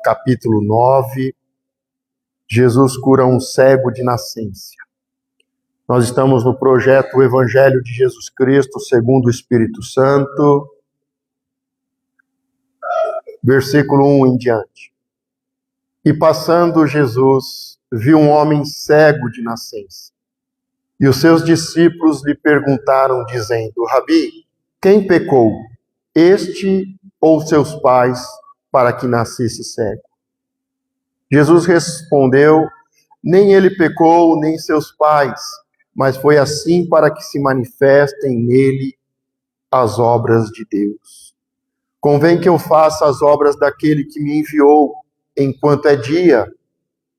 capítulo 9. Jesus cura um cego de nascença. Nós estamos no projeto O Evangelho de Jesus Cristo segundo o Espírito Santo, versículo 1 em diante. E passando Jesus, viu um homem cego de nascença. E os seus discípulos lhe perguntaram, dizendo: Rabi, quem pecou, este ou seus pais, para que nascesse cego? Jesus respondeu: nem ele pecou, nem seus pais, mas foi assim para que se manifestem nele as obras de Deus. Convém que eu faça as obras daquele que me enviou, enquanto é dia,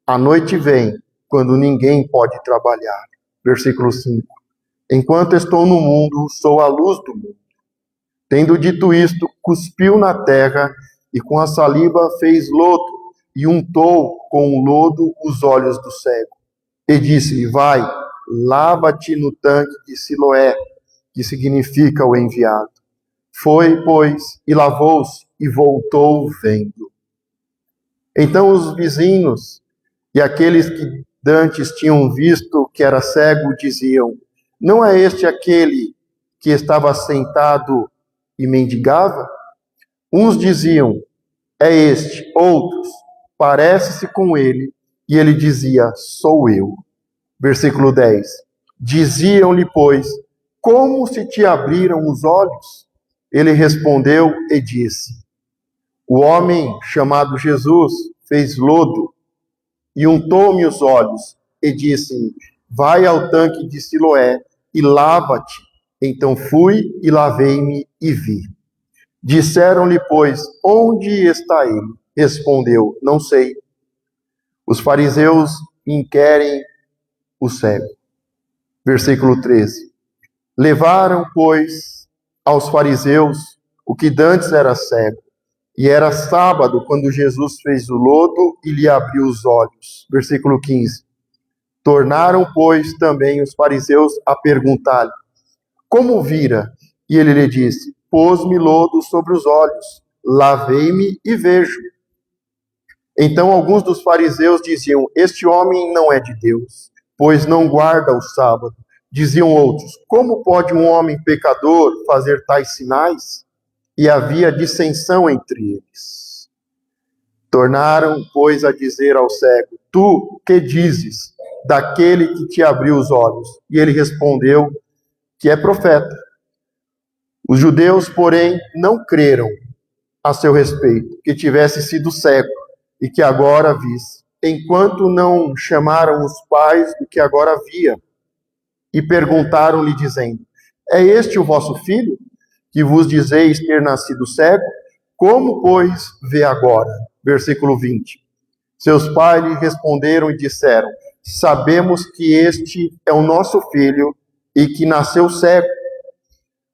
a noite vem, quando ninguém pode trabalhar. Versículo 5. Enquanto estou no mundo, sou a luz do mundo. Tendo dito isto, cuspiu na terra e com a saliva fez lodo e untou com o lodo os olhos do cego. E disse-lhe: vai, lava-te no tanque de Siloé, que significa o enviado. Foi, pois, e lavou-se e voltou vendo. Então os vizinhos e aqueles que dantes tinham visto que era cego diziam: não é este aquele que estava sentado e mendigava? Uns diziam: é este. Outros: parece-se com ele. E ele dizia: sou eu. Versículo 10. Diziam-lhe, pois: como se te abriram os olhos? Ele respondeu e disse: o homem chamado Jesus fez lodo e untou-me os olhos e disse-me: vai ao tanque de Siloé e lava-te. Então fui e lavei-me e vi. Disseram-lhe, pois: onde está ele? Respondeu: não sei. Os fariseus inquirem o cego. Versículo 13. Levaram, pois, aos fariseus o que dantes era cego. E era sábado quando Jesus fez o lodo e lhe abriu os olhos. Versículo 15. Tornaram, pois, também os fariseus a perguntar-lhe: como vira? E ele lhe disse: pôs-me lodo sobre os olhos, lavei-me e vejo. Então alguns dos fariseus diziam: este homem não é de Deus, pois não guarda o sábado. Diziam outros: como pode um homem pecador fazer tais sinais? E havia dissensão entre eles. Tornaram, pois, a dizer ao cego: tu que dizes daquele que te abriu os olhos? E ele respondeu que é profeta. Os judeus, porém, não creram a seu respeito, que tivesse sido cego e que agora visse, enquanto não chamaram os pais do que agora via, e perguntaram-lhe, dizendo: é este o vosso filho, que vos dizeis ter nascido cego? Como, pois, vê agora? Versículo 20. Seus pais lhe responderam e disseram: sabemos que este é o nosso filho e que nasceu cego,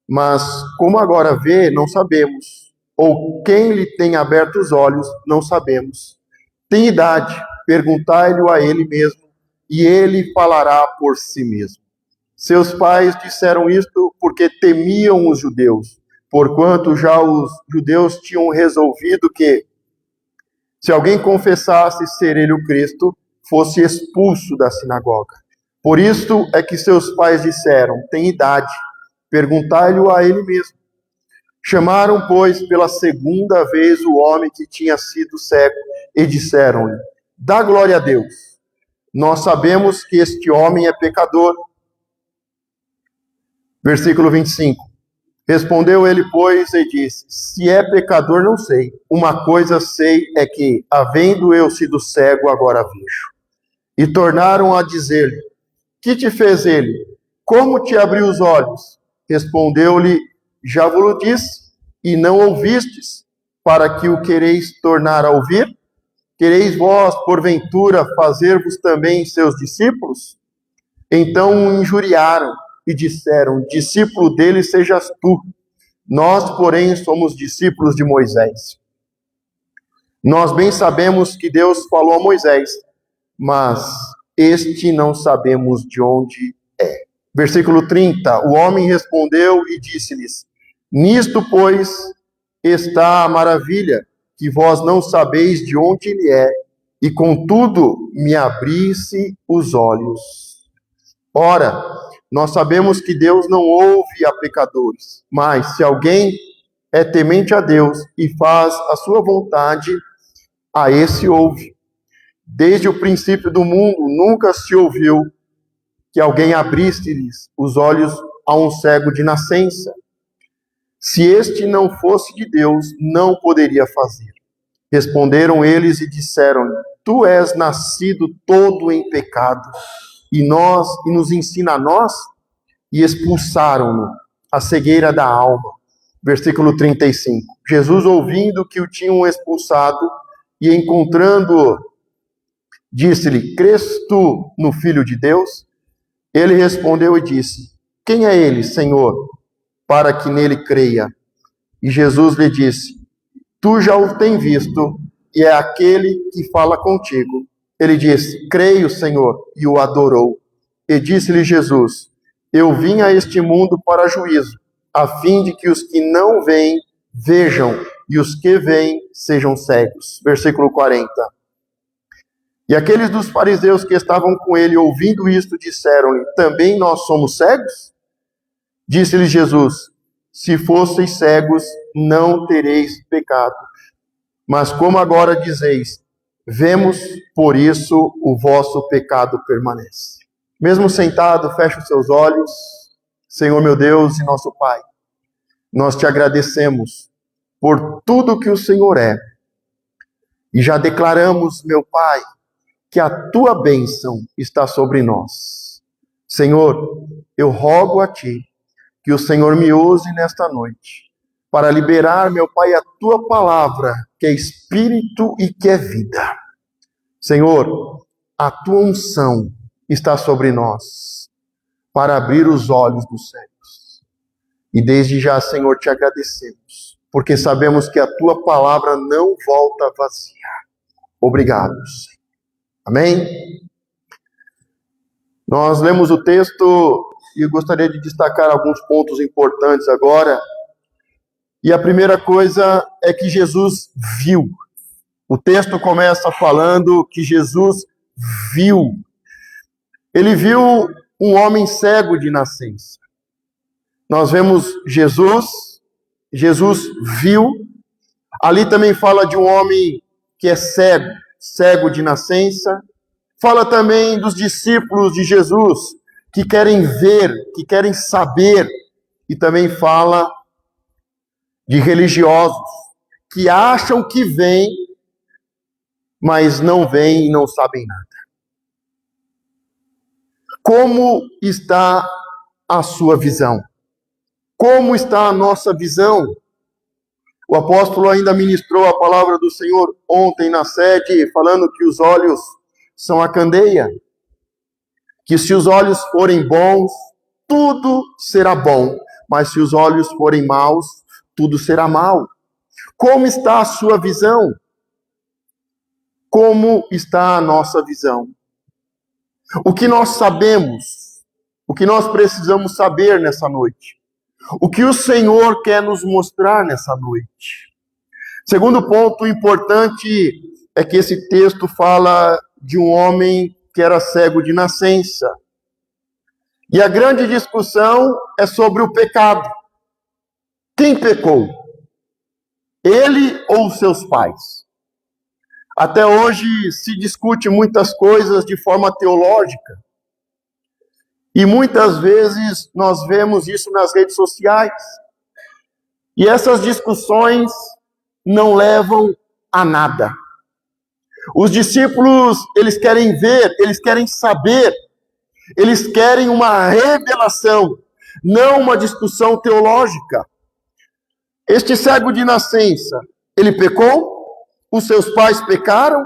mas como agora vê, não sabemos, ou quem lhe tem aberto os olhos, não sabemos. Tem idade, perguntai-lhe a ele mesmo, e ele falará por si mesmo. Seus pais disseram isto porque temiam os judeus, porquanto já os judeus tinham resolvido que, se alguém confessasse ser ele o Cristo, fosse expulso da sinagoga. Por isso é que seus pais disseram: tem idade, perguntai-lhe a ele mesmo. Chamaram, pois, pela segunda vez o homem que tinha sido cego e disseram-lhe: dá glória a Deus. Nós sabemos que este homem é pecador. Versículo 25. Respondeu ele, pois, e disse: se é pecador, não sei. Uma coisa sei é que, havendo eu sido cego, agora vejo. E tornaram a dizer-lhe: que te fez ele? Como te abriu os olhos? Respondeu-lhe: já vos disse, e não ouvistes, para que o quereis tornar a ouvir? Quereis vós, porventura, fazer-vos também seus discípulos? Então o injuriaram e disseram: discípulo dele sejas tu. Nós, porém, somos discípulos de Moisés. Nós bem sabemos que Deus falou a Moisés, mas este não sabemos de onde é. Versículo 30. O homem respondeu e disse-lhes: nisto, pois, está a maravilha, que vós não sabeis de onde ele é, e contudo me abrisse os olhos. Ora, nós sabemos que Deus não ouve a pecadores, mas se alguém é temente a Deus e faz a sua vontade, a esse ouve. Desde o princípio do mundo, nunca se ouviu que alguém abrisse-lhes os olhos a um cego de nascença. Se este não fosse de Deus, não poderia fazer. Responderam eles e disseram-lhe: Tu és nascido todo em pecado, e nos ensina a nós? E expulsaram-no a cegueira da alma. Versículo 35. Jesus, ouvindo que o tinham expulsado e encontrando-o, disse-lhe: Crês tu no Filho de Deus? Ele respondeu e disse: Quem é ele, Senhor, para que nele creia? E Jesus lhe disse: Tu já o tens visto, e é aquele que fala contigo. Ele disse: Creio, Senhor, e o adorou. E disse-lhe Jesus: Eu vim a este mundo para juízo, a fim de que os que não veem, vejam, e os que veem, sejam cegos. Versículo 40. E aqueles dos fariseus que estavam com ele, ouvindo isto, disseram-lhe: Também nós somos cegos? Disse-lhe Jesus: Se fosseis cegos, não tereis pecado. Mas como agora dizeis: Vemos, por isso o vosso pecado permanece. Mesmo sentado, feche os seus olhos. Senhor meu Deus e nosso Pai, nós te agradecemos por tudo que o Senhor é. E já declaramos, meu Pai, que a tua bênção está sobre nós. Senhor, eu rogo a ti que o Senhor me use nesta noite para liberar, meu Pai, a tua palavra, que é espírito e que é vida. Senhor, a tua unção está sobre nós para abrir os olhos dos cegos. E desde já, Senhor, te agradecemos, porque sabemos que a tua palavra não volta vazia. Obrigado, Senhor. Amém? Nós lemos o texto e eu gostaria de destacar alguns pontos importantes agora. E a primeira coisa é que Jesus viu. O texto começa falando que Jesus viu. Ele viu um homem cego de nascença. Nós vemos Jesus viu. Ali também fala de um homem que é cego de nascença. Fala também dos discípulos de Jesus, que querem ver, que querem saber. E também fala de religiosos, que acham que veem, mas não veem e não sabem nada. Como está a sua visão? Como está a nossa visão? O apóstolo ainda ministrou a palavra do Senhor ontem na sede, falando que os olhos são a candeia. Que se os olhos forem bons, tudo será bom. Mas se os olhos forem maus, tudo será mal. Como está a sua visão? Como está a nossa visão? O que nós sabemos? O que nós precisamos saber nessa noite? O que o Senhor quer nos mostrar nessa noite? Segundo ponto importante é que esse texto fala de um homem que era cego de nascença. E a grande discussão é sobre o pecado. Quem pecou? Ele ou seus pais? Até hoje se discute muitas coisas de forma teológica. E muitas vezes nós vemos isso nas redes sociais. E essas discussões não levam a nada. Os discípulos, eles querem ver, eles querem saber, eles querem uma revelação, não uma discussão teológica. Este cego de nascença, ele pecou? Os seus pais pecaram?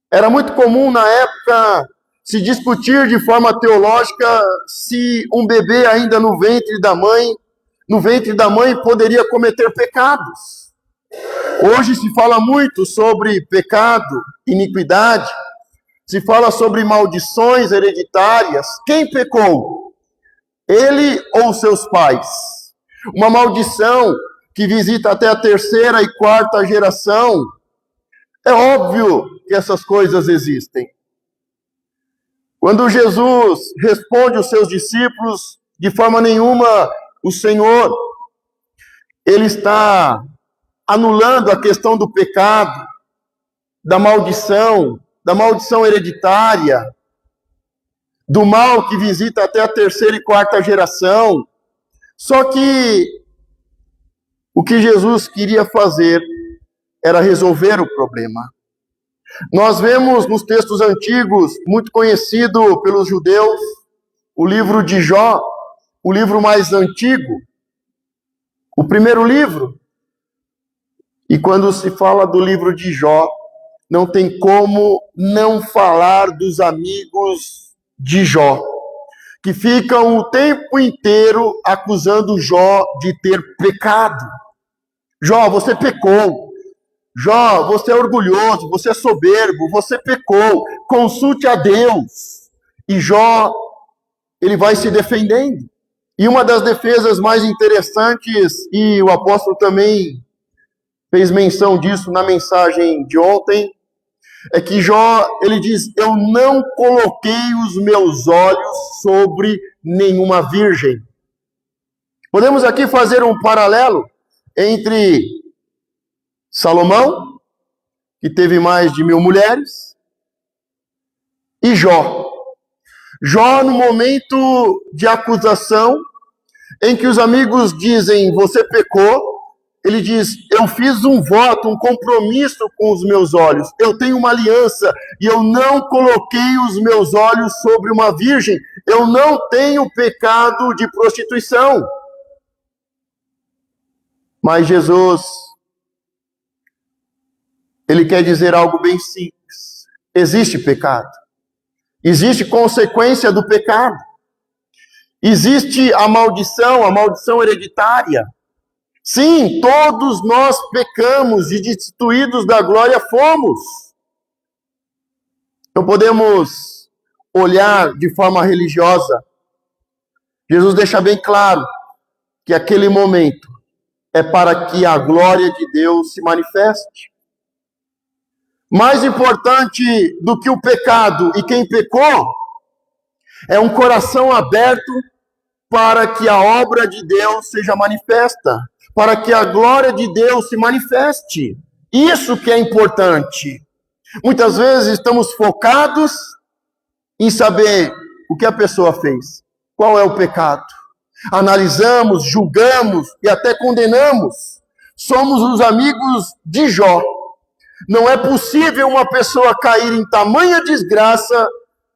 Era muito comum na época se discutir de forma teológica se um bebê ainda no ventre da mãe poderia cometer pecados. Hoje se fala muito sobre pecado, iniquidade, se fala sobre maldições hereditárias. Quem pecou? Ele ou seus pais? Uma maldição que visita até a terceira e quarta geração. É óbvio que essas coisas existem. Quando Jesus responde aos seus discípulos, de forma nenhuma o Senhor, ele está anulando a questão do pecado, da maldição hereditária, do mal que visita até a terceira e quarta geração. Só que o que Jesus queria fazer era resolver o problema. Nós vemos nos textos antigos, muito conhecido pelos judeus, o livro de Jó, o livro mais antigo, o primeiro livro. E quando se fala do livro de Jó, não tem como não falar dos amigos de Jó, que ficam o tempo inteiro acusando Jó de ter pecado. Jó, você pecou. Jó, você é orgulhoso, você é soberbo, você pecou. Consulte a Deus. E Jó, ele vai se defendendo. E uma das defesas mais interessantes, e o apóstolo também fez menção disso na mensagem de ontem, é que Jó, ele diz, eu não coloquei os meus olhos sobre nenhuma virgem. Podemos aqui fazer um paralelo entre Salomão, que teve mais de 1000 mulheres, e Jó. Jó, no momento de acusação, em que os amigos dizem, você pecou, ele diz, eu fiz um voto, um compromisso com os meus olhos. Eu tenho uma aliança e eu não coloquei os meus olhos sobre uma virgem. Eu não tenho pecado de prostituição. Mas Jesus, ele quer dizer algo bem simples. Existe pecado. Existe consequência do pecado. Existe a maldição hereditária. Sim, todos nós pecamos e destituídos da glória fomos. Não podemos olhar de forma religiosa. Jesus deixa bem claro que aquele momento é para que a glória de Deus se manifeste. Mais importante do que o pecado e quem pecou é um coração aberto para que a obra de Deus seja manifesta, para que a glória de Deus se manifeste. Isso que é importante. Muitas vezes estamos focados em saber o que a pessoa fez, qual é o pecado. Analisamos, julgamos e até condenamos. Somos os amigos de Jó. Não é possível uma pessoa cair em tamanha desgraça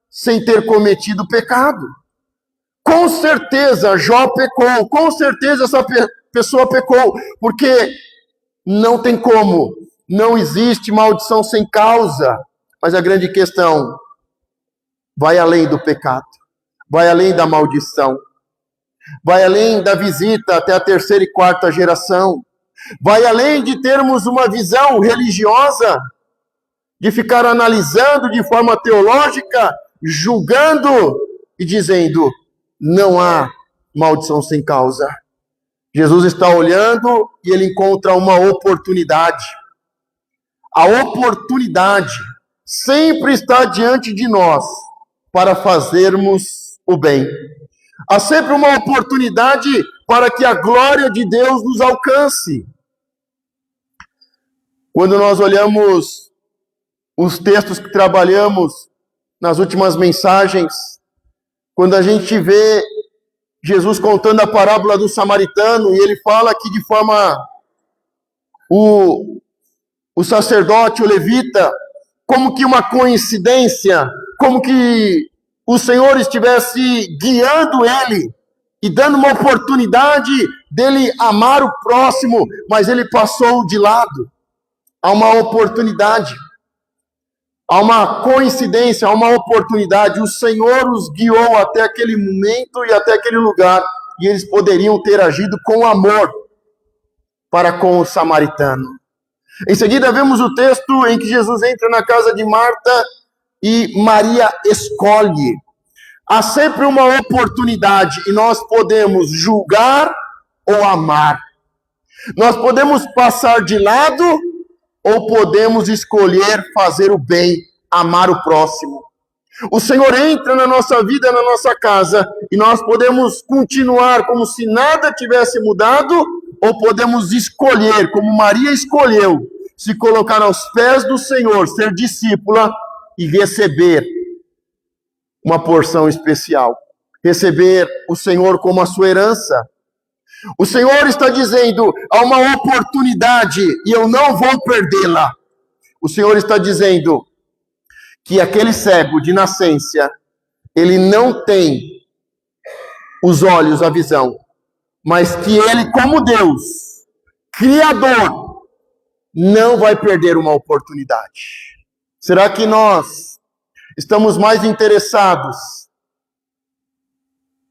sem ter cometido pecado. Com certeza Jó pecou, com certeza essa pessoa pecou, porque não tem como, não existe maldição sem causa. Mas a grande questão vai além do pecado, vai além da maldição, vai além da visita até a terceira e quarta geração, vai além de termos uma visão religiosa, de ficar analisando de forma teológica, julgando e dizendo, não há maldição sem causa. Jesus está olhando e ele encontra uma oportunidade. A oportunidade sempre está diante de nós para fazermos o bem. Há sempre uma oportunidade para que a glória de Deus nos alcance. Quando nós olhamos os textos que trabalhamos nas últimas mensagens, quando a gente vê Jesus contando a parábola do samaritano, e ele fala que de forma o sacerdote, o levita, como que uma coincidência, como que o Senhor estivesse guiando ele e dando uma oportunidade dele amar o próximo, mas ele passou de lado. Há uma oportunidade, há uma coincidência, há uma oportunidade. O Senhor os guiou até aquele momento e até aquele lugar, e eles poderiam ter agido com amor para com o samaritano. Em seguida, vemos o texto em que Jesus entra na casa de Marta e Maria escolhe. Há sempre uma oportunidade e nós podemos julgar ou amar. Nós podemos passar de lado ou podemos escolher fazer o bem, amar o próximo. O Senhor entra na nossa vida, na nossa casa, e nós podemos continuar como se nada tivesse mudado, ou podemos escolher, como Maria escolheu, se colocar aos pés do Senhor, ser discípula e receber uma porção especial. Receber o Senhor como a sua herança. O Senhor está dizendo, há uma oportunidade e eu não vou perdê-la. O Senhor está dizendo que aquele cego de nascença, ele não tem os olhos, a visão, mas que ele, como Deus, Criador, não vai perder uma oportunidade. Será que nós estamos mais interessados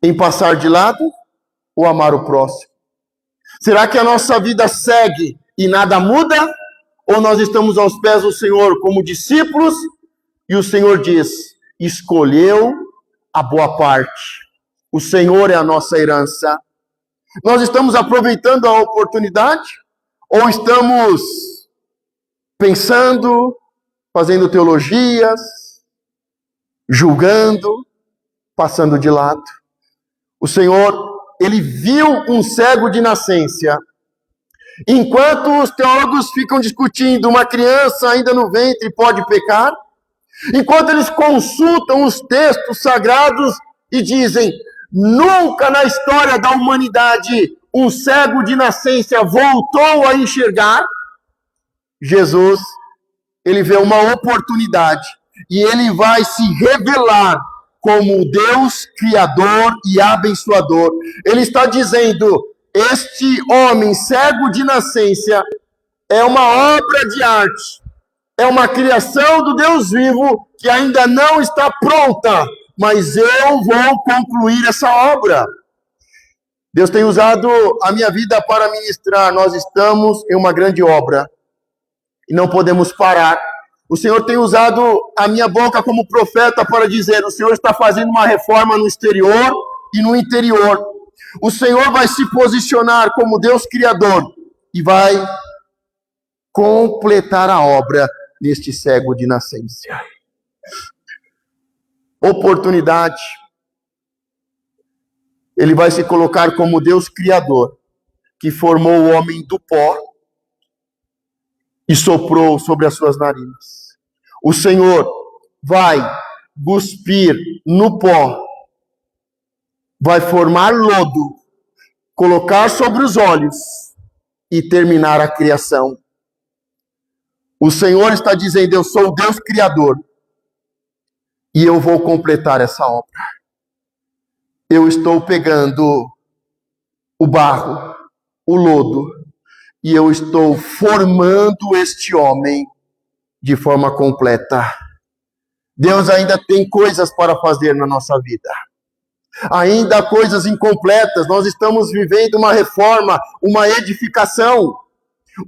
em passar de lado ou amar o próximo? Será que a nossa vida segue e nada muda? Ou nós estamos aos pés do Senhor como discípulos e o Senhor diz, escolheu a boa parte. O Senhor é a nossa herança. Nós estamos aproveitando a oportunidade ou estamos pensando, fazendo teologias, julgando, passando de lado? O Senhor, ele viu um cego de nascença. Enquanto os teólogos ficam discutindo, uma criança ainda no ventre pode pecar? Enquanto eles consultam os textos sagrados e dizem, nunca na história da humanidade um cego de nascença voltou a enxergar, Jesus, ele vê uma oportunidade e ele vai se revelar como Deus criador e abençoador. Ele está dizendo, este homem cego de nascença é uma obra de arte, é uma criação do Deus vivo que ainda não está pronta, mas eu vou concluir essa obra. Deus tem usado a minha vida para ministrar. Nós estamos em uma grande obra e não podemos parar. O Senhor tem usado a minha boca como profeta para dizer, o Senhor está fazendo uma reforma no exterior e no interior. O Senhor vai se posicionar como Deus criador e vai completar a obra neste cego de nascença. Oportunidade. Ele vai se colocar como Deus criador, que formou o homem do pó e soprou sobre as suas narinas. O Senhor vai cuspir no pó, vai formar lodo, colocar sobre os olhos e terminar a criação. O Senhor está dizendo, eu sou o Deus criador e eu vou completar essa obra. Eu estou pegando o barro, o lodo, e eu estou formando este homem de forma completa. Deus ainda tem coisas para fazer na nossa vida. Ainda há coisas incompletas. Nós estamos vivendo uma reforma, uma edificação.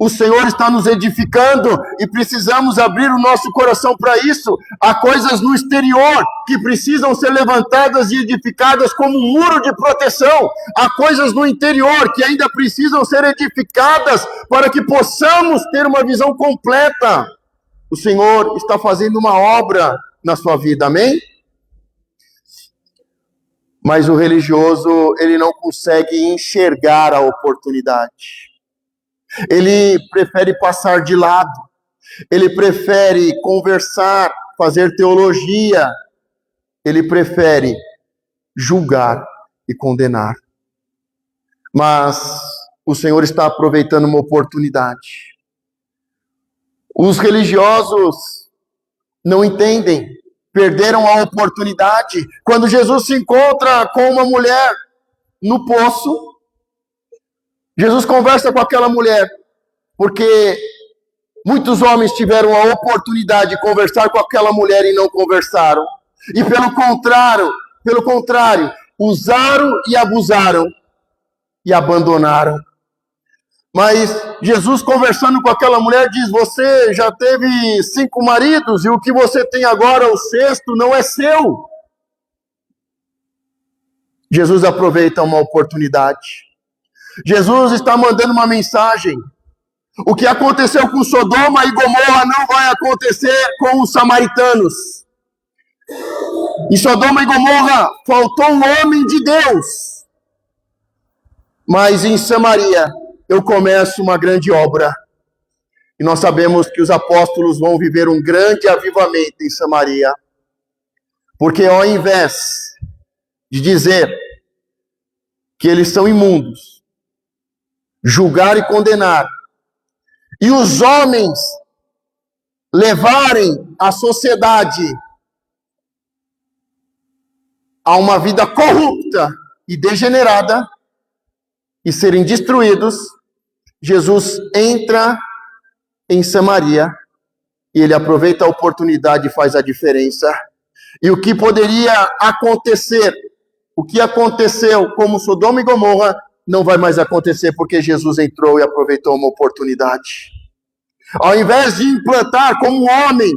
O Senhor está nos edificando e precisamos abrir o nosso coração para isso. Há coisas no exterior que precisam ser levantadas e edificadas como um muro de proteção. Há coisas no interior que ainda precisam ser edificadas para que possamos ter uma visão completa. O Senhor está fazendo uma obra na sua vida, amém? Mas o religioso, ele não consegue enxergar a oportunidade. Ele prefere passar de lado, ele prefere conversar, fazer teologia, ele prefere julgar e condenar. Mas o Senhor está aproveitando uma oportunidade. Os religiosos não entendem, perderam a oportunidade. Quando Jesus se encontra com uma mulher no poço, Jesus conversa com aquela mulher, porque muitos homens tiveram a oportunidade de conversar com aquela mulher e não conversaram. E pelo contrário, usaram e abusaram e abandonaram. Mas Jesus conversando com aquela mulher diz, você já teve 5 maridos e o que você tem agora, o 6º, não é seu. Jesus aproveita uma oportunidade. Jesus está mandando uma mensagem. O que aconteceu com Sodoma e Gomorra não vai acontecer com os samaritanos. Em Sodoma e Gomorra faltou um homem de Deus. Mas em Samaria eu começo uma grande obra. E nós sabemos que os apóstolos vão viver um grande avivamento em Samaria. Porque ao invés de dizer que eles são imundos, julgar e condenar, e os homens levarem a sociedade a uma vida corrupta e degenerada e serem destruídos, Jesus entra em Samaria e ele aproveita a oportunidade e faz a diferença. E o que poderia acontecer, o que aconteceu como Sodoma e Gomorra, não vai mais acontecer porque Jesus entrou e aproveitou uma oportunidade. Ao invés de implantar como homem,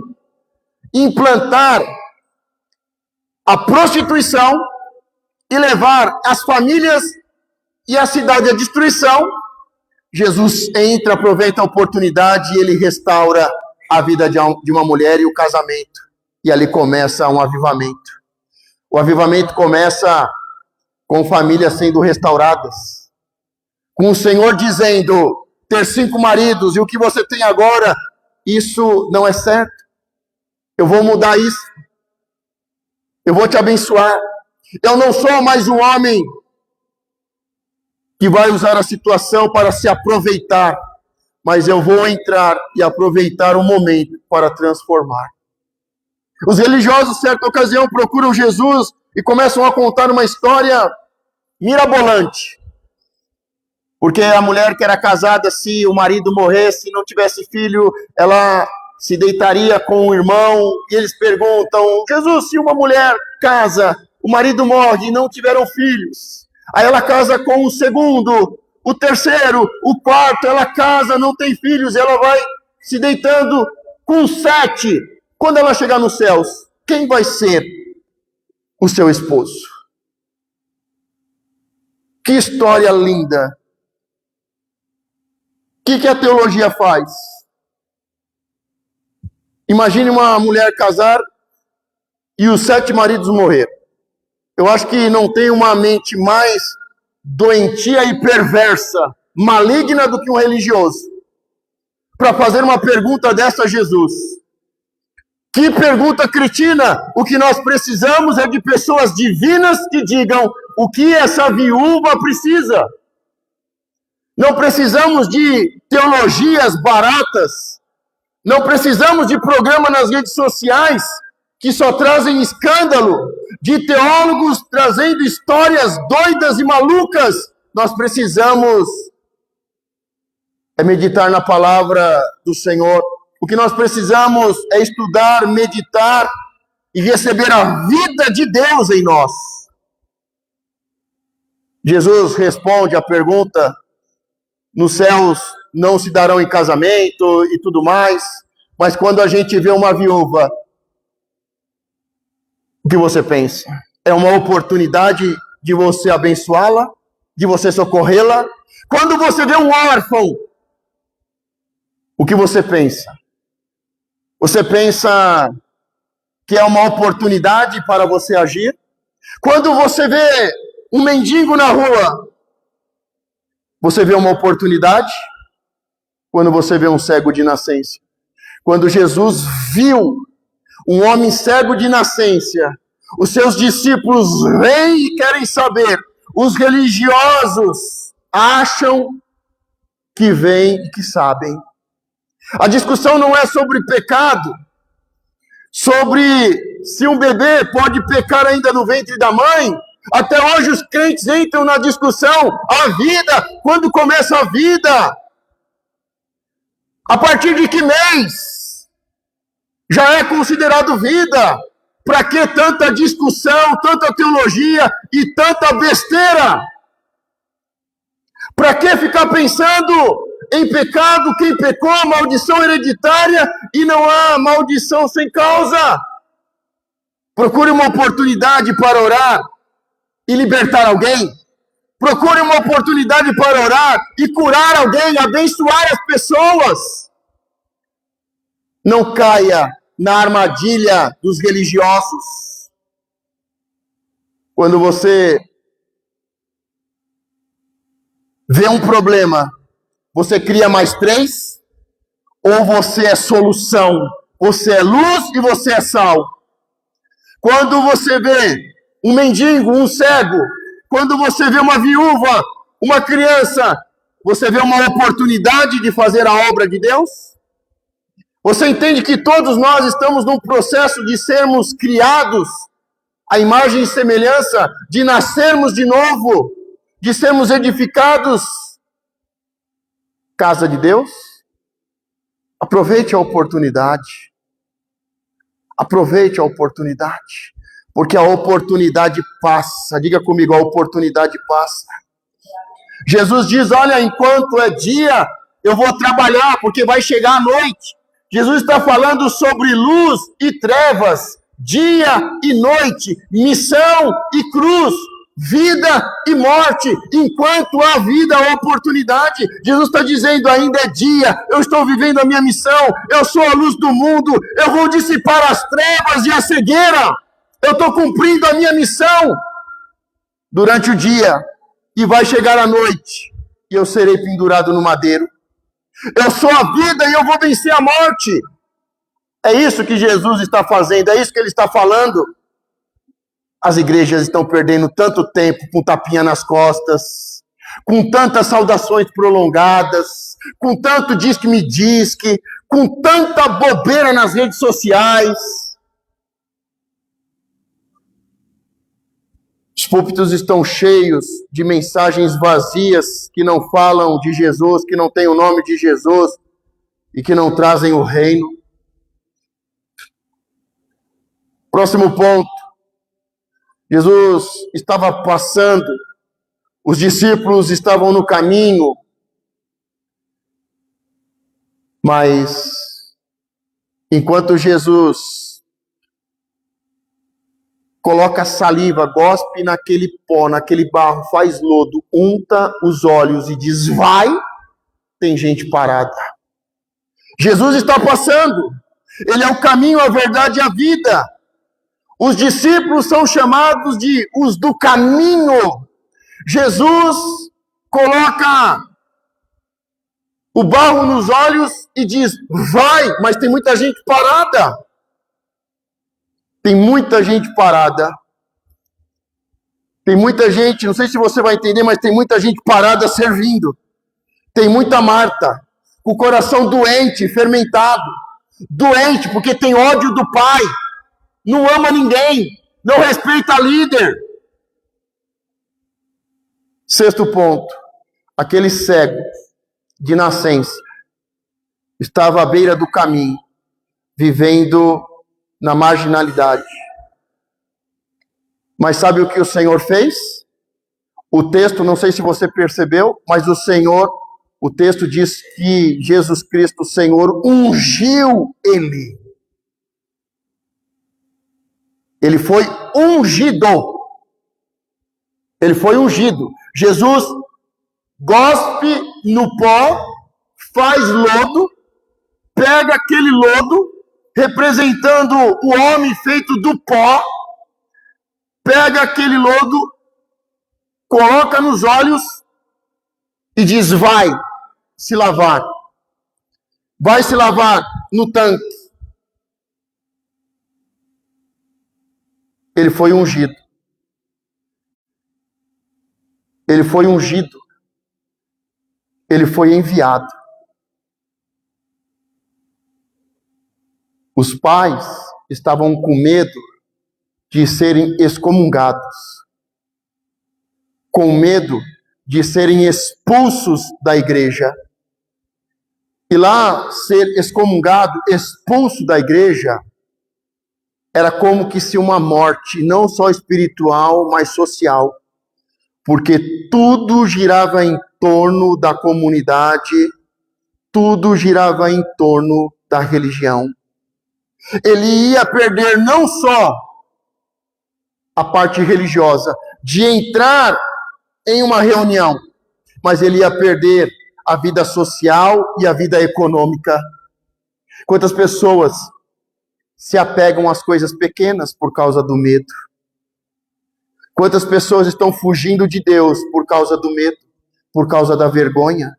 implantar a prostituição e levar as famílias e a cidade à destruição, Jesus entra, aproveita a oportunidade e ele restaura a vida de uma mulher e o casamento. E ali começa um avivamento. O avivamento começa com famílias sendo restauradas, com o Senhor dizendo: ter 5 maridos e o que você tem agora, isso não é certo. Eu vou mudar isso. Eu vou te abençoar. Eu não sou mais um homem que vai usar a situação para se aproveitar, mas eu vou entrar e aproveitar o momento para transformar. Os religiosos, certa ocasião, procuram Jesus e começam a contar uma história mirabolante. Porque a mulher que era casada, se o marido morresse e não tivesse filho, ela se deitaria com o irmão. E eles perguntam: Jesus, se uma mulher casa, o marido morre e não tiveram filhos, aí ela casa com o segundo, o terceiro, o quarto, ela casa, não tem filhos, ela vai se deitando com 7. Quando ela chegar nos céus, quem vai ser o seu esposo? Que história linda! O que a teologia faz? Imagine uma mulher casar e os 7 maridos morrer. Eu acho que não tem uma mente mais doentia e perversa, maligna do que um religioso, para fazer uma pergunta dessa a Jesus. Que pergunta cretina! O que nós precisamos é de pessoas divinas que digam o que essa viúva precisa. Não precisamos de teologias baratas. Não precisamos de programa nas redes sociais que só trazem escândalo, de teólogos trazendo histórias doidas e malucas. Nós precisamos meditar na palavra do Senhor. O que nós precisamos é estudar, meditar e receber a vida de Deus em nós. Jesus responde à pergunta: nos céus não se darão em casamento e tudo mais, mas quando a gente vê uma viúva, o que você pensa? É uma oportunidade de você abençoá-la, de você socorrê-la. Quando você vê um órfão, o que você pensa? Você pensa que é uma oportunidade para você agir? Quando você vê um mendigo na rua, você vê uma oportunidade? Quando você vê um cego de nascença? Quando Jesus viu um homem cego de nascença, os seus discípulos vêm e querem saber. Os religiosos acham que veem e que sabem. A discussão não é sobre pecado, sobre se um bebê pode pecar ainda no ventre da mãe. Até hoje os crentes entram na discussão. A vida, quando começa a vida? A partir de que mês já é considerado vida? Para que tanta discussão, tanta teologia e tanta besteira? Para que ficar pensando em pecado, quem pecou, maldição hereditária, e não há maldição sem causa? Procure uma oportunidade para orar e libertar alguém. Procure uma oportunidade para orar e curar alguém, abençoar as pessoas. Não caia na armadilha dos religiosos. Quando você vê um problema, você cria mais 3? Ou você é solução? Você é luz e você é sal. Quando você vê um mendigo, um cego, quando você vê uma viúva, uma criança, você vê uma oportunidade de fazer a obra de Deus? Você entende que todos nós estamos num processo de sermos criados à imagem e semelhança, de nascermos de novo, de sermos edificados casa de Deus? Aproveite a oportunidade. Aproveite a oportunidade. Porque a oportunidade passa. Diga comigo, a oportunidade passa. Jesus diz, olha, enquanto é dia, eu vou trabalhar, porque vai chegar a noite. Jesus está falando sobre luz e trevas, dia e noite, missão e cruz, vida e morte. Enquanto há vida, há oportunidade. Jesus está dizendo, ainda é dia, eu estou vivendo a minha missão, eu sou a luz do mundo, eu vou dissipar as trevas e a cegueira. Eu estou cumprindo a minha missão durante o dia, e vai chegar a noite, e eu serei pendurado no madeiro. Eu sou a vida e eu vou vencer a morte. É isso que Jesus está fazendo, é isso que ele está falando. As igrejas estão perdendo tanto tempo com tapinha nas costas, com tantas saudações prolongadas, com tanto diz-que-me-diz-que, com tanta bobeira nas redes sociais. Os púlpitos estão cheios de mensagens vazias que não falam de Jesus, que não têm o nome de Jesus e que não trazem o reino. Próximo ponto. Jesus estava passando, os discípulos estavam no caminho, mas enquanto Jesus coloca saliva, gospe naquele pó, naquele barro, faz lodo, unta os olhos e diz, vai, tem gente parada. Jesus está passando, ele é o caminho, a verdade e a vida. Os discípulos são chamados de os do caminho. Jesus coloca o barro nos olhos e diz, vai, mas tem muita gente parada. Tem muita gente parada. Tem muita gente, não sei se você vai entender, mas tem muita gente parada servindo. Tem muita Marta, com o coração doente, fermentado. Doente porque tem ódio do pai. Não ama ninguém. Não respeita líder. Sexto ponto. Aquele cego de nascença estava à beira do caminho, vivendo na marginalidade. Mas sabe o que o Senhor fez? O texto, não sei se você percebeu, mas o texto diz que Jesus Cristo, o Senhor, ungiu ele. Ele foi ungido. Ele foi ungido. Jesus gospe no pó, faz lodo, pega aquele lodo, representando o homem feito do pó, pega aquele lodo, coloca nos olhos e diz, vai se lavar. Vai se lavar no tanque. Ele foi ungido. Ele foi ungido. Ele foi enviado. Os pais estavam com medo de serem excomungados, com medo de serem expulsos da igreja. E lá, ser excomungado, expulso da igreja, era como que se uma morte, não só espiritual, mas social. Porque tudo girava em torno da comunidade, tudo girava em torno da religião. Ele ia perder não só a parte religiosa, de entrar em uma reunião, mas ele ia perder a vida social e a vida econômica. Quantas pessoas se apegam às coisas pequenas por causa do medo? Quantas pessoas estão fugindo de Deus por causa do medo, por causa da vergonha?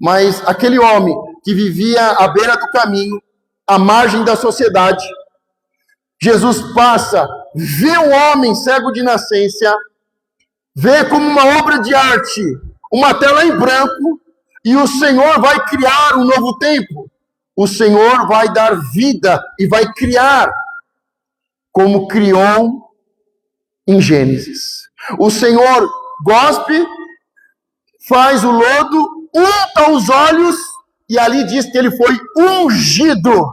Mas aquele homem que vivia à beira do caminho, à margem da sociedade, Jesus passa, vê um homem cego de nascença, vê como uma obra de arte, uma tela em branco, e o Senhor vai criar um novo tempo. O Senhor vai dar vida e vai criar, como criou em Gênesis. O Senhor gospe, faz o lodo, unta os olhos, e ali diz que ele foi ungido.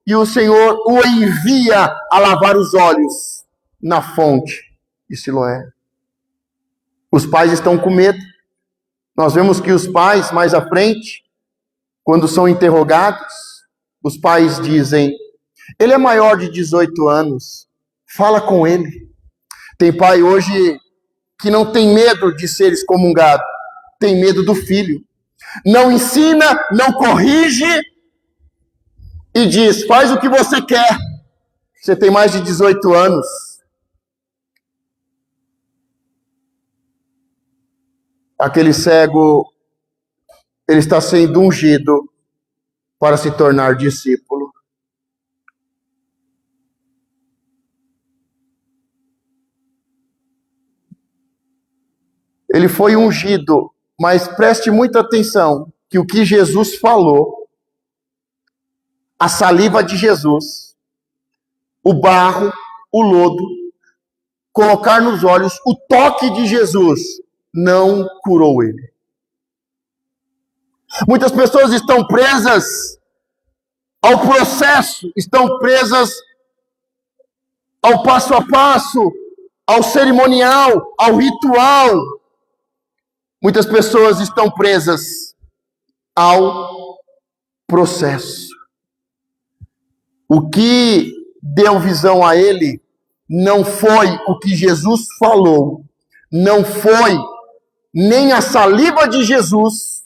E o Senhor o envia a lavar os olhos na fonte de Siloé. Os pais estão com medo. Nós vemos que os pais, mais à frente, quando são interrogados, os pais dizem: ele é maior de 18 anos, fala com ele. Tem pai hoje que não tem medo de ser excomungado, tem medo do filho. Não ensina, não corrige e diz: faz o que você quer. Você tem mais de 18 anos. Aquele cego, ele está sendo ungido para se tornar discípulo. Ele foi ungido, mas preste muita atenção que o que Jesus falou, a saliva de Jesus, o barro, o lodo, colocar nos olhos, o toque de Jesus, não curou ele. Muitas pessoas estão presas ao processo, estão presas ao passo a passo, ao cerimonial, ao ritual. Muitas pessoas estão presas ao processo. O que deu visão a ele não foi o que Jesus falou, não foi nem a saliva de Jesus,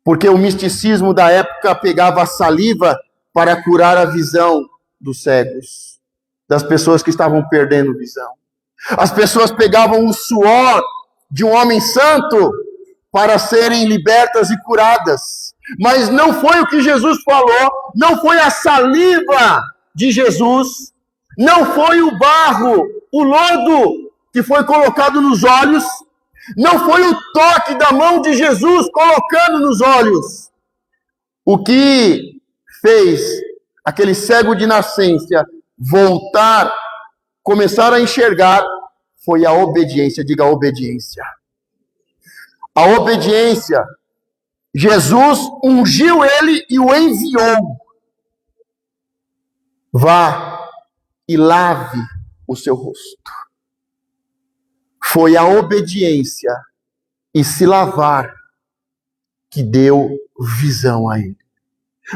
porque o misticismo da época pegava a saliva para curar a visão dos cegos, das pessoas que estavam perdendo visão. As pessoas pegavam o suor de um homem santo para serem libertas e curadas. Mas não foi o que Jesus falou, não foi a saliva de Jesus, não foi o barro, o lodo que foi colocado nos olhos, não foi o toque da mão de Jesus colocando nos olhos. O que fez aquele cego de nascença voltar, começar a enxergar, foi a obediência. Diga obediência. A obediência. Jesus ungiu ele e o enviou. Vá e lave o seu rosto. Foi a obediência e se lavar que deu visão a ele.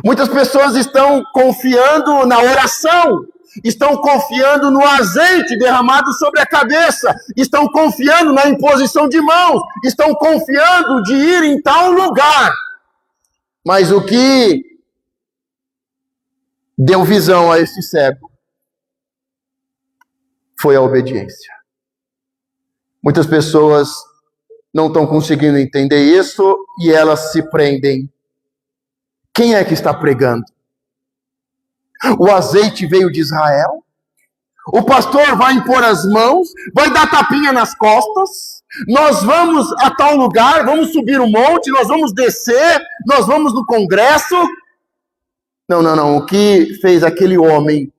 Muitas pessoas estão confiando na oração, estão confiando no azeite derramado sobre a cabeça, estão confiando na imposição de mãos, estão confiando de ir em tal lugar. Mas o que deu visão a esse cego foi a obediência. Muitas pessoas não estão conseguindo entender isso e elas se prendem. Quem é que está pregando? O azeite veio de Israel? O pastor vai impor as mãos, vai dar tapinha nas costas, nós vamos a tal lugar, vamos subir o monte, nós vamos descer, nós vamos no congresso. Não. O que fez aquele homem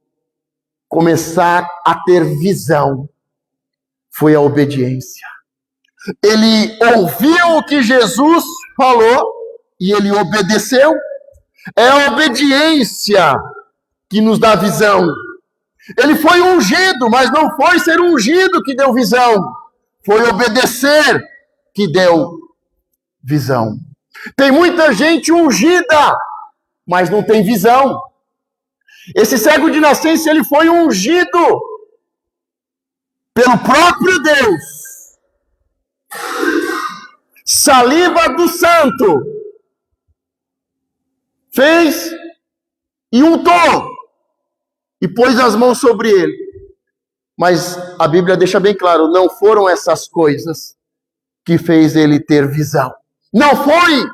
começar a ter visão foi a obediência. Ele ouviu o que Jesus falou e ele obedeceu. É a obediência que nos dá visão. Ele foi ungido, mas não foi ser ungido que deu visão. Foi obedecer que deu visão. Tem muita gente ungida, mas não tem visão. Esse cego de nascença, ele foi ungido pelo próprio Deus. saliva do santo, fez e untou, e pôs as mãos sobre ele. Mas a Bíblia deixa bem claro, não foram essas coisas que fez ele ter visão. Não foi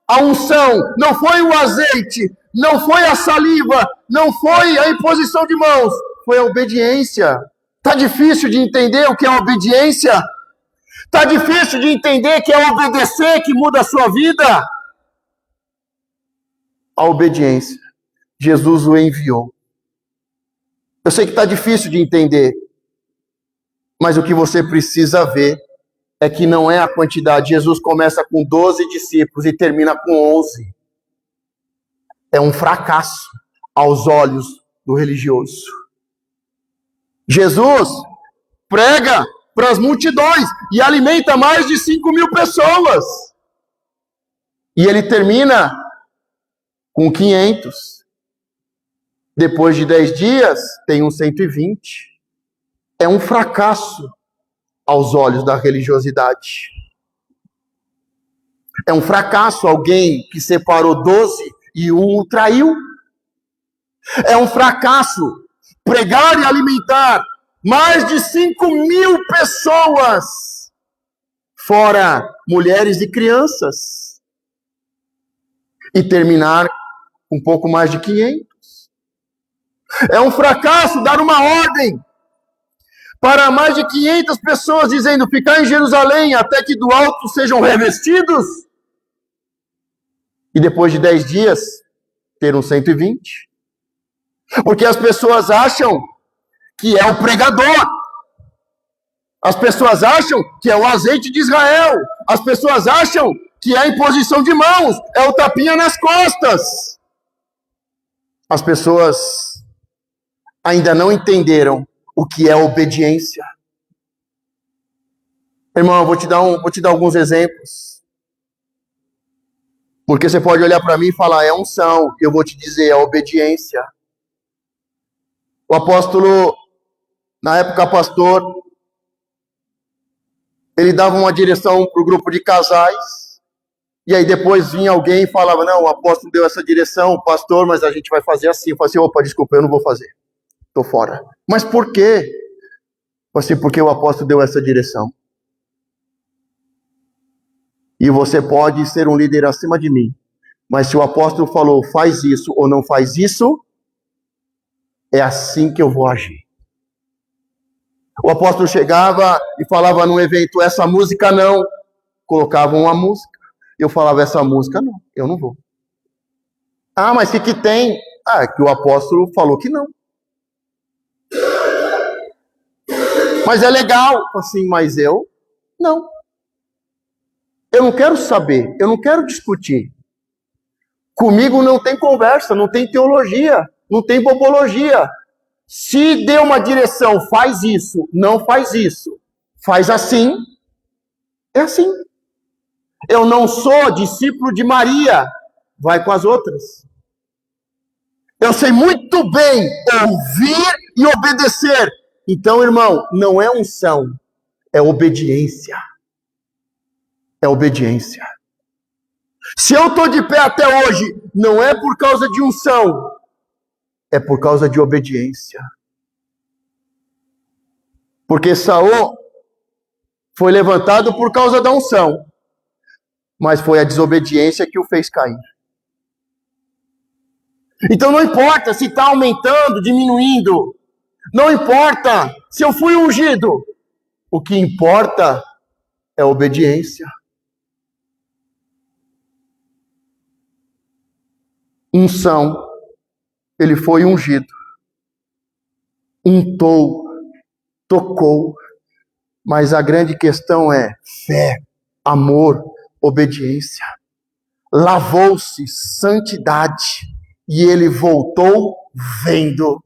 a unção, não foi o azeite, não foi a saliva, não foi a imposição de mãos, foi a obediência. Tá difícil de entender o que é obediência? Tá difícil de entender que é obedecer que muda a sua vida? A obediência. Jesus o enviou. Eu sei que tá difícil de entender, mas o que você precisa ver é que não é a quantidade. Jesus começa com 12 discípulos e termina com 11. É um fracasso aos olhos do religioso. Jesus prega para as multidões e alimenta mais de 5.000 pessoas. E ele termina com 500. Depois de 10 dias, tem uns 120. É um fracasso aos olhos da religiosidade. É um fracasso alguém que separou 12 e um o traiu. É um fracasso pregar e alimentar mais de 5.000 pessoas, fora mulheres e crianças, e terminar com um pouco mais de 500. É um fracasso dar uma ordem para mais de 500 pessoas, dizendo, ficar em Jerusalém até que do alto sejam revestidos, e depois de 10 dias, ter uns 120. Porque as pessoas acham que é o pregador. As pessoas acham que é o azeite de Israel. As pessoas acham que é a imposição de mãos, é o tapinha nas costas. As pessoas ainda não entenderam o que é obediência. Irmão, eu vou te dar alguns exemplos. Porque você pode olhar para mim e falar, é unção. Eu vou te dizer, é obediência. O apóstolo, na época pastor, ele dava uma direção para o grupo de casais, e aí depois vinha alguém e falava, não, o apóstolo deu essa direção, pastor, mas a gente vai fazer assim. Eu falei assim, opa, desculpa, eu não vou fazer, estou fora. Mas por quê? Eu falei assim, porque o apóstolo deu essa direção. E você pode ser um líder acima de mim, mas se o apóstolo falou, faz isso ou não faz isso, é assim que eu vou agir. O apóstolo chegava e falava num evento, essa música não. Colocavam uma música. Eu falava, essa música não, eu não vou. Ah, mas o que tem? Ah, que o apóstolo falou que não. Mas é legal. Assim, mas eu não. Eu não quero saber, eu não quero discutir. Comigo não tem conversa, não tem teologia, não tem bobologia. Se deu uma direção, faz isso, não faz isso, faz assim, é assim. Eu não sou discípulo de Maria, vai com as outras. Eu sei muito bem ouvir e obedecer. Então, irmão, não é unção, é obediência. É obediência. Se eu estou de pé até hoje, não é por causa de unção, é por causa de obediência. Porque Saul foi levantado por causa da unção, mas foi a desobediência que o fez cair. Então não importa se está aumentando, diminuindo, não importa se eu fui ungido, o que importa é a obediência. Unção, ele foi ungido, untou, tocou, mas a grande questão é fé, amor, obediência. Lavou-se, santidade, e ele voltou vendo.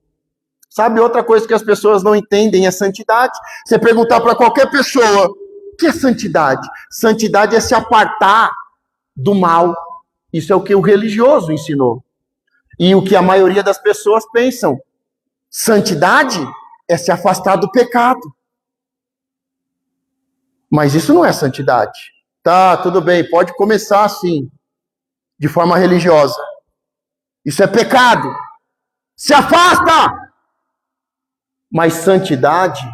Sabe outra coisa que as pessoas não entendem é santidade? Você perguntar para qualquer pessoa, o que é santidade? Santidade é se apartar do mal. Isso é o que o religioso ensinou. E o que a maioria das pessoas pensam. Santidade é se afastar do pecado. Mas isso não é santidade. Tá, tudo bem, pode começar assim, de forma religiosa. Isso é pecado. Se afasta! Mas santidade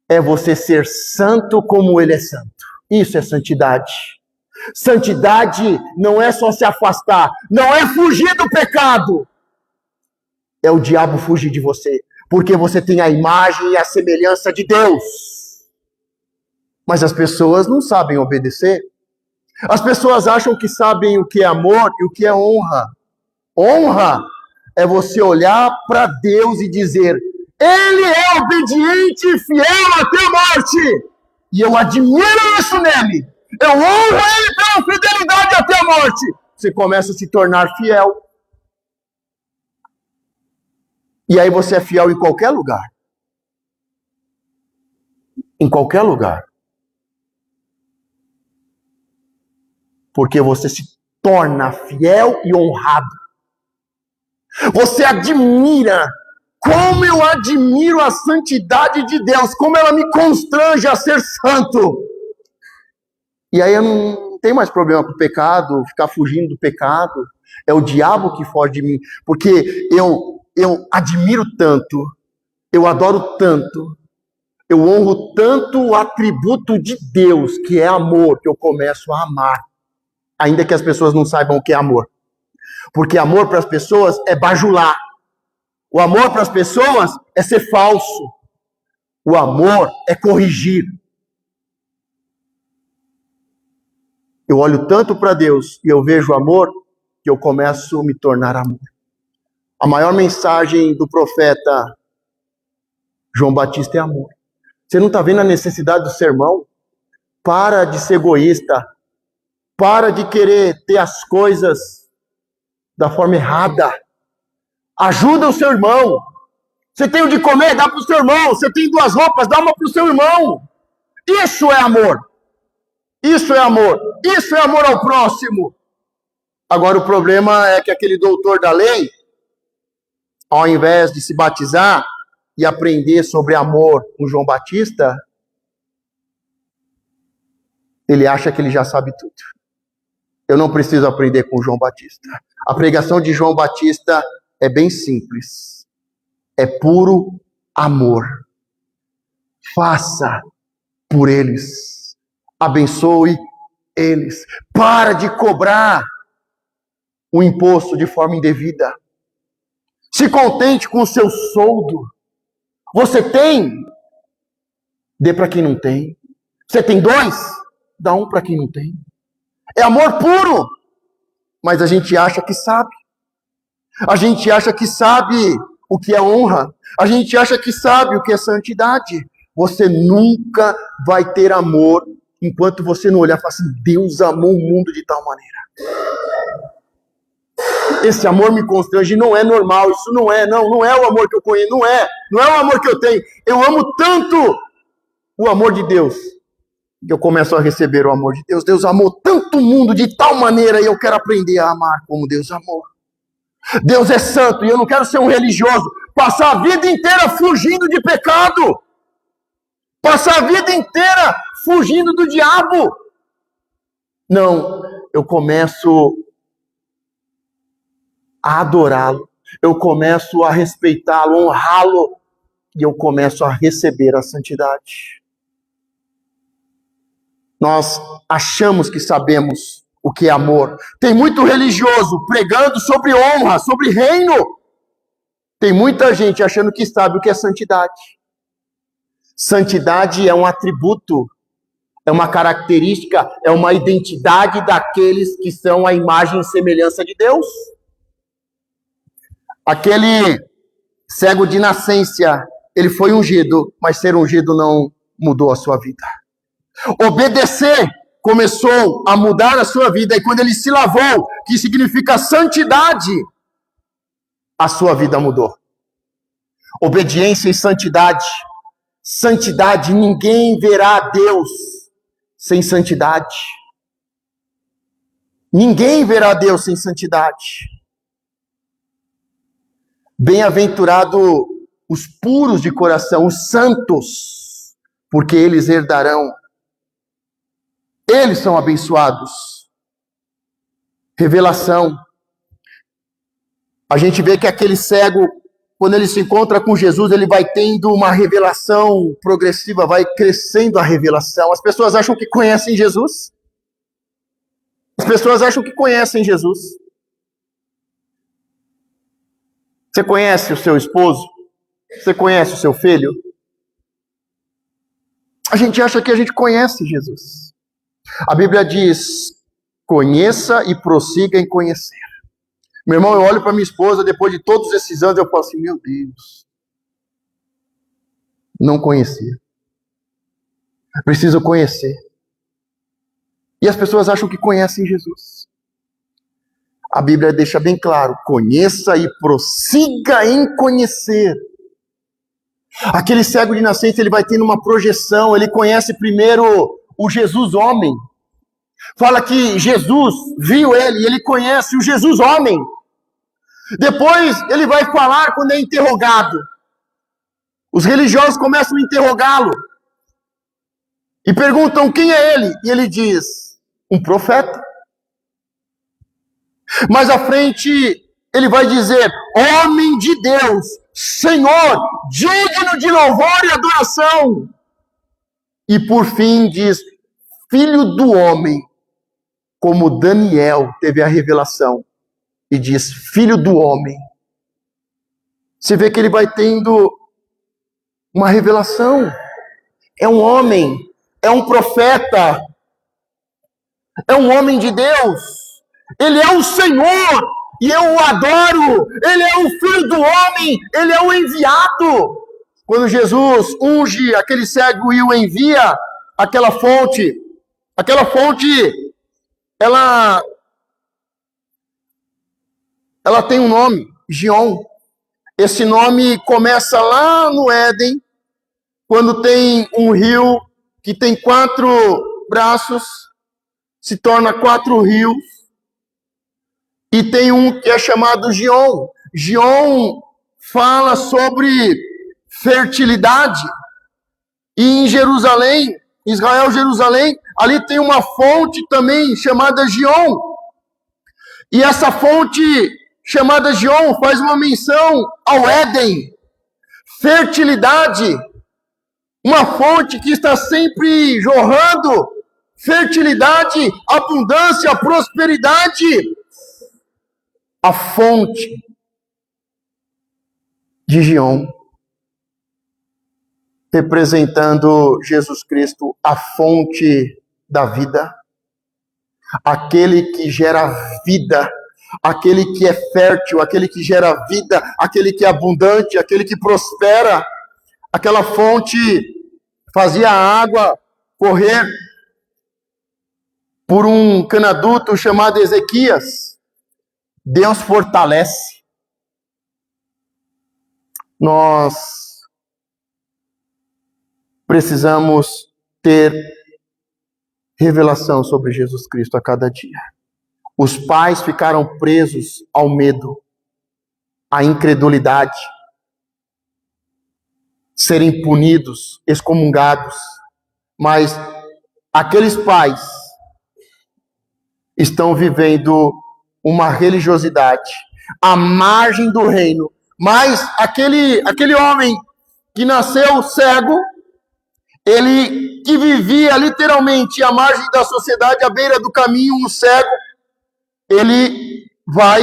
é você ser santo como ele é santo. Isso é santidade. Santidade não é só se afastar, não é fugir do pecado. É o diabo fugir de você, porque você tem a imagem e a semelhança de Deus. Mas as pessoas não sabem obedecer. As pessoas acham que sabem o que é amor e o que é honra. Honra é você olhar para Deus e dizer: Ele é obediente e fiel até a morte. E eu admiro isso nele. Eu honro ele pela fidelidade até a morte. Você começa a se tornar fiel. E aí você é fiel em qualquer lugar. Em qualquer lugar. Porque você se torna fiel e honrado. Você admira. Como eu admiro a santidade de Deus. Como ela me constrange a ser santo. E aí eu não tenho mais problema com o pecado, ficar fugindo do pecado. É o diabo que foge de mim. Porque eu admiro tanto, eu adoro tanto, eu honro tanto o atributo de Deus, que é amor, que eu começo a amar. Ainda que as pessoas não saibam o que é amor. Porque amor para as pessoas é bajular. O amor para as pessoas é ser falso. O amor é corrigir. Eu olho tanto para Deus e eu vejo amor, que eu começo a me tornar amor. A maior mensagem do profeta João Batista é amor. Você não está vendo a necessidade do sermão? Para de ser egoísta. Para de querer ter as coisas da forma errada. Ajuda o seu irmão. Você tem o de comer, dá para o seu irmão. Você tem 2 roupas, dá uma para o seu irmão. Isso é amor. Isso é amor. Isso é amor ao próximo. Agora o problema é que aquele doutor da lei, ao invés de se batizar e aprender sobre amor com João Batista, ele acha que ele já sabe tudo. Eu não preciso aprender com João Batista. A pregação de João Batista é bem simples. É puro amor. Faça por eles. Abençoe eles. Para de cobrar o imposto de forma indevida. Se contente com o seu soldo. Você tem? Dê para quem não tem. Você tem 2? Dá 1 para quem não tem. É amor puro. Mas a gente acha que sabe. A gente acha que sabe o que é honra. A gente acha que sabe o que é santidade. Você nunca vai ter amor enquanto você não olhar e falar assim: Deus amou o mundo de tal maneira. Esse amor me constrange, não é normal, isso não é o amor que eu conheço, não é o amor que eu tenho. Eu amo tanto o amor de Deus, que eu começo a receber o amor de Deus. Deus amou tanto o mundo de tal maneira, e eu quero aprender a amar como Deus amou. Deus é santo, e eu não quero ser um religioso, passar a vida inteira fugindo de pecado, passar a vida inteira fugindo do diabo. Não, eu começo a adorá-lo, eu começo a respeitá-lo, honrá-lo, e eu começo a receber a santidade. Nós achamos que sabemos o que é amor. Tem muito religioso pregando sobre honra, sobre reino. Tem muita gente achando que sabe o que é santidade. Santidade é um atributo, é uma característica, é uma identidade daqueles que são a imagem e semelhança de Deus. Aquele cego de nascença, ele foi ungido, mas ser ungido não mudou a sua vida. Obedecer começou a mudar a sua vida, e quando ele se lavou, que significa santidade, a sua vida mudou. Obediência e santidade. Santidade, ninguém verá a Deus sem santidade. Ninguém verá a Deus sem santidade. Bem-aventurado os puros de coração, os santos, porque eles herdarão Eles são abençoados. Revelação. A gente vê que aquele cego, quando ele se encontra com Jesus, ele vai tendo uma revelação progressiva, vai crescendo a revelação. As pessoas acham que conhecem Jesus. As pessoas acham que conhecem Jesus. Você conhece o seu esposo? Você conhece o seu filho? A gente acha que a gente conhece Jesus. A Bíblia diz: conheça e prossiga em conhecer. Meu irmão, eu olho para minha esposa, depois de todos esses anos, eu falo assim: meu Deus, não conhecia. Preciso conhecer. E as pessoas acham que conhecem Jesus. A Bíblia deixa bem claro: conheça e prossiga em conhecer. Aquele cego de nascença, ele vai tendo uma projeção, ele conhece primeiro o Jesus homem. Fala que Jesus viu ele, e ele conhece o Jesus homem. Depois ele vai falar quando é interrogado. Os religiosos começam a interrogá-lo e perguntam quem é ele. E ele diz: um profeta. Mais à frente ele vai dizer: homem de Deus, Senhor, digno de louvor e adoração. E por fim diz: filho do homem, como Daniel teve a revelação. E diz: filho do homem. Você vê que ele vai tendo uma revelação. É um homem, é um profeta, é um homem de Deus. Ele é o Senhor, e eu o adoro. Ele é o filho do homem, ele é o enviado. Quando Jesus unge aquele cego e o envia, aquela fonte, ela tem um nome, Gion. Esse nome começa lá no Éden, quando tem um rio que tem 4 braços, se torna 4 rios, e tem um que é chamado Gion. Gion fala sobre fertilidade, e em Jerusalém, Israel, Jerusalém, ali tem uma fonte também chamada Gion, e essa fonte chamada Gion faz uma menção ao Éden, fertilidade, uma fonte que está sempre jorrando, fertilidade, abundância, prosperidade, a fonte de Gion, representando Jesus Cristo, a fonte da vida, aquele que gera vida, aquele que é fértil, aquele que gera vida, aquele que é abundante, aquele que prospera. Aquela fonte fazia a água correr por um canaduto chamado Ezequias. Deus fortalece. Nós precisamos ter revelação sobre Jesus Cristo a cada dia. Os pais ficaram presos ao medo, à incredulidade, serem punidos, excomungados. Mas aqueles pais estão vivendo uma religiosidade à margem do reino. Mas aquele homem que nasceu cego, ele que vivia literalmente à margem da sociedade, à beira do caminho, um cego, ele vai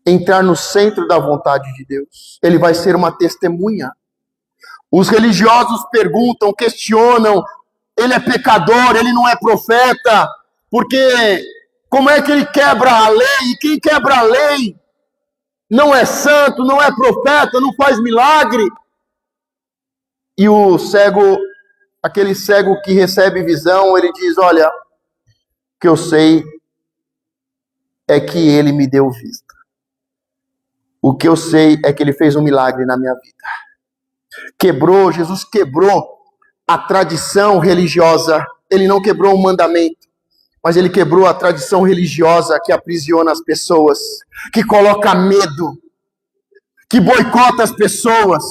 entrar no centro da vontade de Deus. Ele vai ser uma testemunha. Os religiosos perguntam, questionam: ele é pecador, ele não é profeta, porque como é que ele quebra a lei? E quem quebra a lei não é santo, não é profeta, não faz milagre. E o cego, aquele cego que recebe visão, ele diz: olha, o que eu sei é que ele me deu vista. O que eu sei é que ele fez um milagre na minha vida. Jesus quebrou a tradição religiosa. Ele não quebrou o mandamento, mas ele quebrou a tradição religiosa que aprisiona as pessoas, que coloca medo, que boicota as pessoas,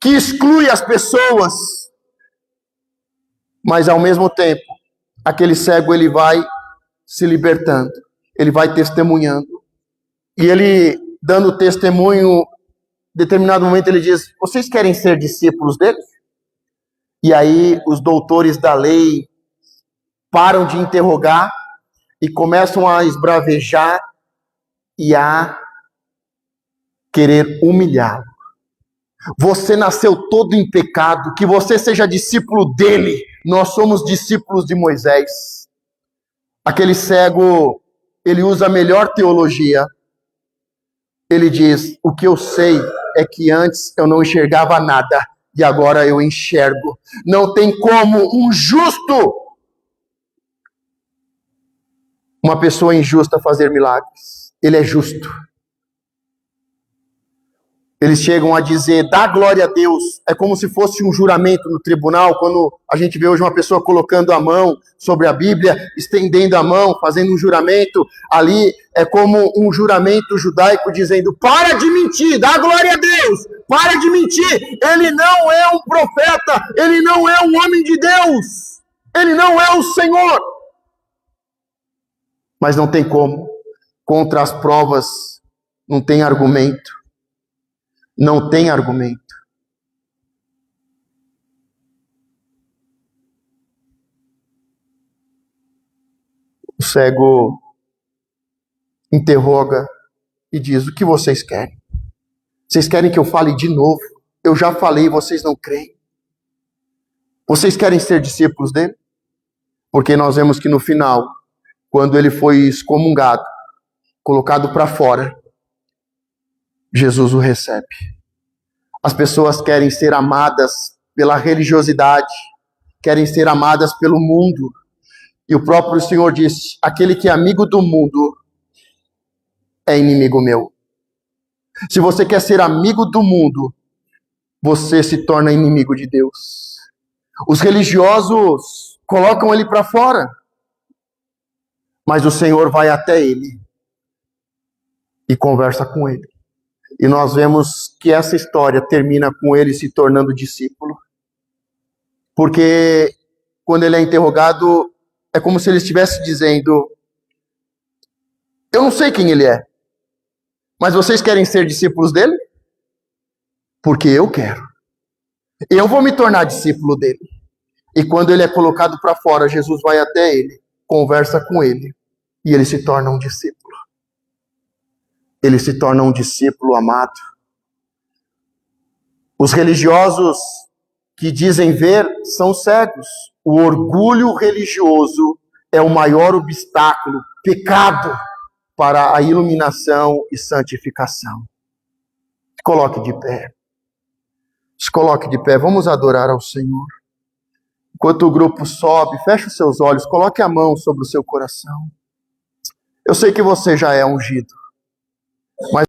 que exclui as pessoas. Mas ao mesmo tempo, aquele cego ele vai se libertando, ele vai testemunhando. E ele, dando testemunho, em determinado momento ele diz: vocês querem ser discípulos dele? E aí os doutores da lei param de interrogar e começam a esbravejar e a querer humilhá-lo. Você nasceu todo em pecado, que você seja discípulo dele. Nós somos discípulos de Moisés. Aquele cego, ele usa a melhor teologia. Ele diz: o que eu sei é que antes eu não enxergava nada e agora eu enxergo. Não tem como um justo, uma pessoa injusta, fazer milagres. Ele é justo. Eles chegam a dizer: dá glória a Deus. É como se fosse um juramento no tribunal, quando a gente vê hoje uma pessoa colocando a mão sobre a Bíblia, estendendo a mão, fazendo um juramento. Ali é como um juramento judaico dizendo: para de mentir, dá glória a Deus, para de mentir. Ele não é um profeta, ele não é um homem de Deus, ele não é o Senhor. Mas não tem como, contra as provas, não tem argumento. Não tem argumento. O cego interroga e diz: o que vocês querem? Vocês querem que eu fale de novo? Eu já falei e vocês não creem. Vocês querem ser discípulos dele? Porque nós vemos que no final, quando ele foi excomungado, colocado para fora, Jesus o recebe. As pessoas querem ser amadas pela religiosidade, querem ser amadas pelo mundo. E o próprio Senhor disse: aquele que é amigo do mundo é inimigo meu. Se você quer ser amigo do mundo, você se torna inimigo de Deus. Os religiosos colocam ele para fora, mas o Senhor vai até ele e conversa com ele. E nós vemos que essa história termina com ele se tornando discípulo. Porque quando ele é interrogado, é como se ele estivesse dizendo: eu não sei quem ele é, mas vocês querem ser discípulos dele? Porque eu quero. Eu vou me tornar discípulo dele. E quando ele é colocado para fora, Jesus vai até ele, conversa com ele, e ele se torna um discípulo. Ele se torna um discípulo amado. Os religiosos que dizem ver são cegos. O orgulho religioso é o maior obstáculo, pecado, para a iluminação e santificação. Se coloque de pé. Se coloque de pé. Vamos adorar ao Senhor. Enquanto o grupo sobe, feche os seus olhos, coloque a mão sobre o seu coração. Eu sei que você já é ungido, mas